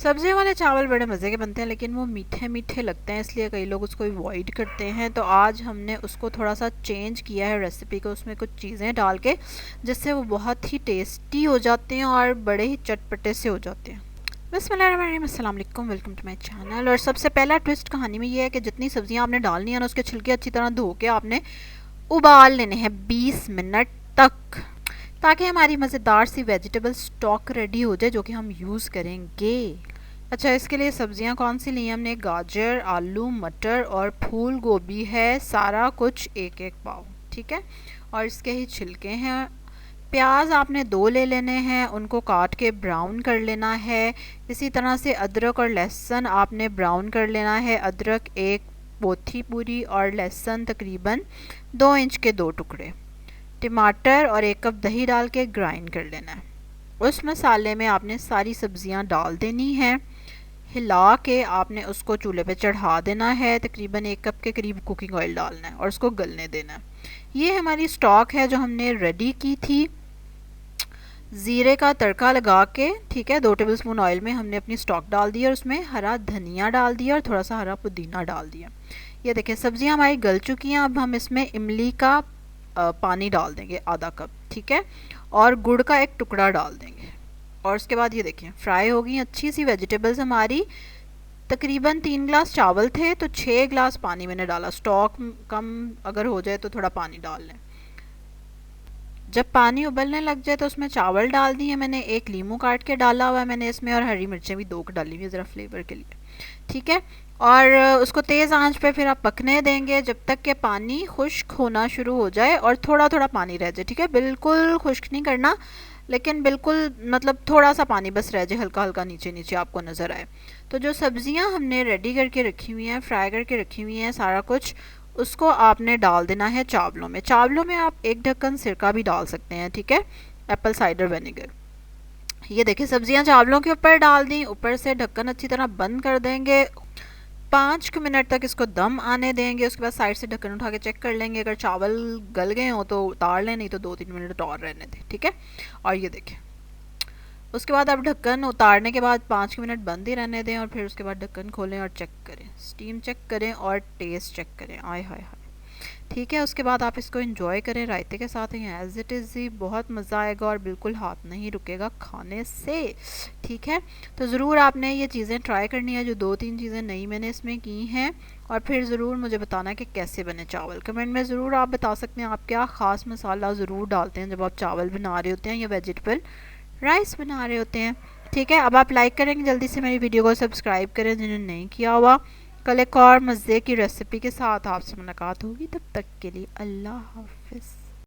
सब्जियों वाले चावल बड़े मज़े के बनते हैं, लेकिन वो मीठे मीठे लगते हैं, इसलिए कई लोग उसको अवॉइड करते हैं। तो आज हमने उसको थोड़ा सा चेंज किया है रेसिपी को, उसमें कुछ चीज़ें डाल के, जिससे वो बहुत ही टेस्टी हो जाते हैं और बड़े ही चटपटे से हो जाते हैं। बिस्मिल्लाहिर्रहमानिर्रहीम, अस्सलाम वालेकुम, वेलकम टू माय चैनल। और सबसे पहला ट्विस्ट कहानी में ये है कि जितनी सब्जियां आपने डालनी है ना, उसके छिलके अच्छी तरह धो के आपने उबाल लेने हैं 20 मिनट तक, ताकि हमारी मज़ेदार सी वेजिटेबल स्टॉक रेडी हो जाए, जो कि हम यूज़ करेंगे। अच्छा, इसके लिए सब्जियां कौन सी ली हैं हमने? गाजर, आलू, मटर और फूल गोभी है, सारा कुछ एक एक पाव, ठीक है। और इसके ही छिलके हैं। प्याज आपने 2 ले लेने हैं, उनको काट के ब्राउन कर लेना है। इसी तरह से अदरक और लहसुन आपने ब्राउन कर लेना है। अदरक 1 पोथी पूरी और लहसुन तकरीबन 2 इंच के 2 टुकड़े। टमाटर और 1 कप दही डाल के ग्राइंड कर लेना है। उस मसाले में आपने सारी सब्जियां डाल देनी है। हिला के आपने उसको चूल्हे पे चढ़ा देना है। तकरीबन 1 कप के करीब कुकिंग ऑयल डालना है और उसको गलने देना है। ये हमारी स्टॉक है जो हमने रेडी की थी। ज़ीरे का तड़का लगा के, ठीक है, 2 टेबलस्पून ऑयल में हमने अपनी स्टॉक डाल दी और उसमें हरा धनिया डाल दिया और थोड़ा सा हरा पुदीना डाल दिया। ये देखिए सब्जियां हमारी गल चुकी हैं। अब हम इसमें इमली का पानी डाल देंगे आधा कप, ठीक है, और गुड़ का 1 टुकड़ा डाल देंगे। और उसके बाद ये देखिए फ्राई हो गई अच्छी सी वेजिटेबल्स हमारी। तकरीबन 3 ग्लास चावल थे तो 6 ग्लास पानी मैंने डाला। स्टॉक कम अगर हो जाए तो थोड़ा पानी डाल लें। जब पानी उबलने लग जाए तो उसमें चावल डाल दिए मैंने। 1 लीमू काट के डाला हुआ है मैंने इसमें, और हरी मिर्चें भी 2 डाली हुई है ज़रा फ्लेवर के लिए, ठीक है। और उसको तेज़ आंच पे फिर आप पकने देंगे जब तक कि पानी खुश्क होना शुरू हो जाए और थोड़ा थोड़ा पानी रह जाए, ठीक है। बिल्कुल खुश्क नहीं करना, लेकिन बिल्कुल मतलब थोड़ा सा पानी बस रह जाए, हल्का हल्का नीचे नीचे आपको नज़र आए। तो जो सब्जियां हमने रेडी करके रखी हुई हैं, फ्राई करके रखी हुई हैं सारा कुछ, उसको आपने डाल देना है चावलों में। चावलों में आप 1 ढक्कन सिरका भी डाल सकते हैं, ठीक है, एप्पल साइडर विनेगर। ये देखिए सब्जियां चावलों के ऊपर डाल दी। ऊपर से ढक्कन अच्छी तरह बंद कर देंगे। 5 मिनट तक इसको दम आने देंगे। उसके बाद साइड से ढक्कन उठा के चेक कर लेंगे। अगर चावल गल गए हो तो उतार लें, नहीं तो 2-3 मिनट और रहने दें, ठीक है। और ये देखिए उसके बाद आप ढक्कन उतारने के बाद 5 मिनट बंद ही रहने दें और फिर उसके बाद ढक्कन खोलें और चेक करें, स्टीम चेक करें और टेस्ट चेक करें। आय हाय हाय, ठीक है। उसके बाद आप इसको एंजॉय करें रायते के साथ। ही एज़ इट इज़ ही बहुत मज़ा आएगा और बिल्कुल हाथ नहीं रुकेगा खाने से, ठीक है। तो ज़रूर आपने ये चीज़ें ट्राई करनी है, जो 2-3 चीज़ें नई मैंने इसमें की हैं, और फिर ज़रूर मुझे बताना कि कैसे बने चावल। कमेंट में ज़रूर आप बता सकते हैं आप क्या ख़ास मसाला ज़रूर डालते हैं जब आप चावल बना रहे होते हैं या वेजिटेबल राइस बना रहे होते हैं, ठीक है। अब आप लाइक करेंगे, जल्दी से मेरी वीडियो को सब्सक्राइब करें जिन्होंने नहीं किया हुआ। कल एक और मज़े की रेसिपी के साथ आपसे मुलाकात होगी, तब तक के लिए अल्लाह हाफ़िज़।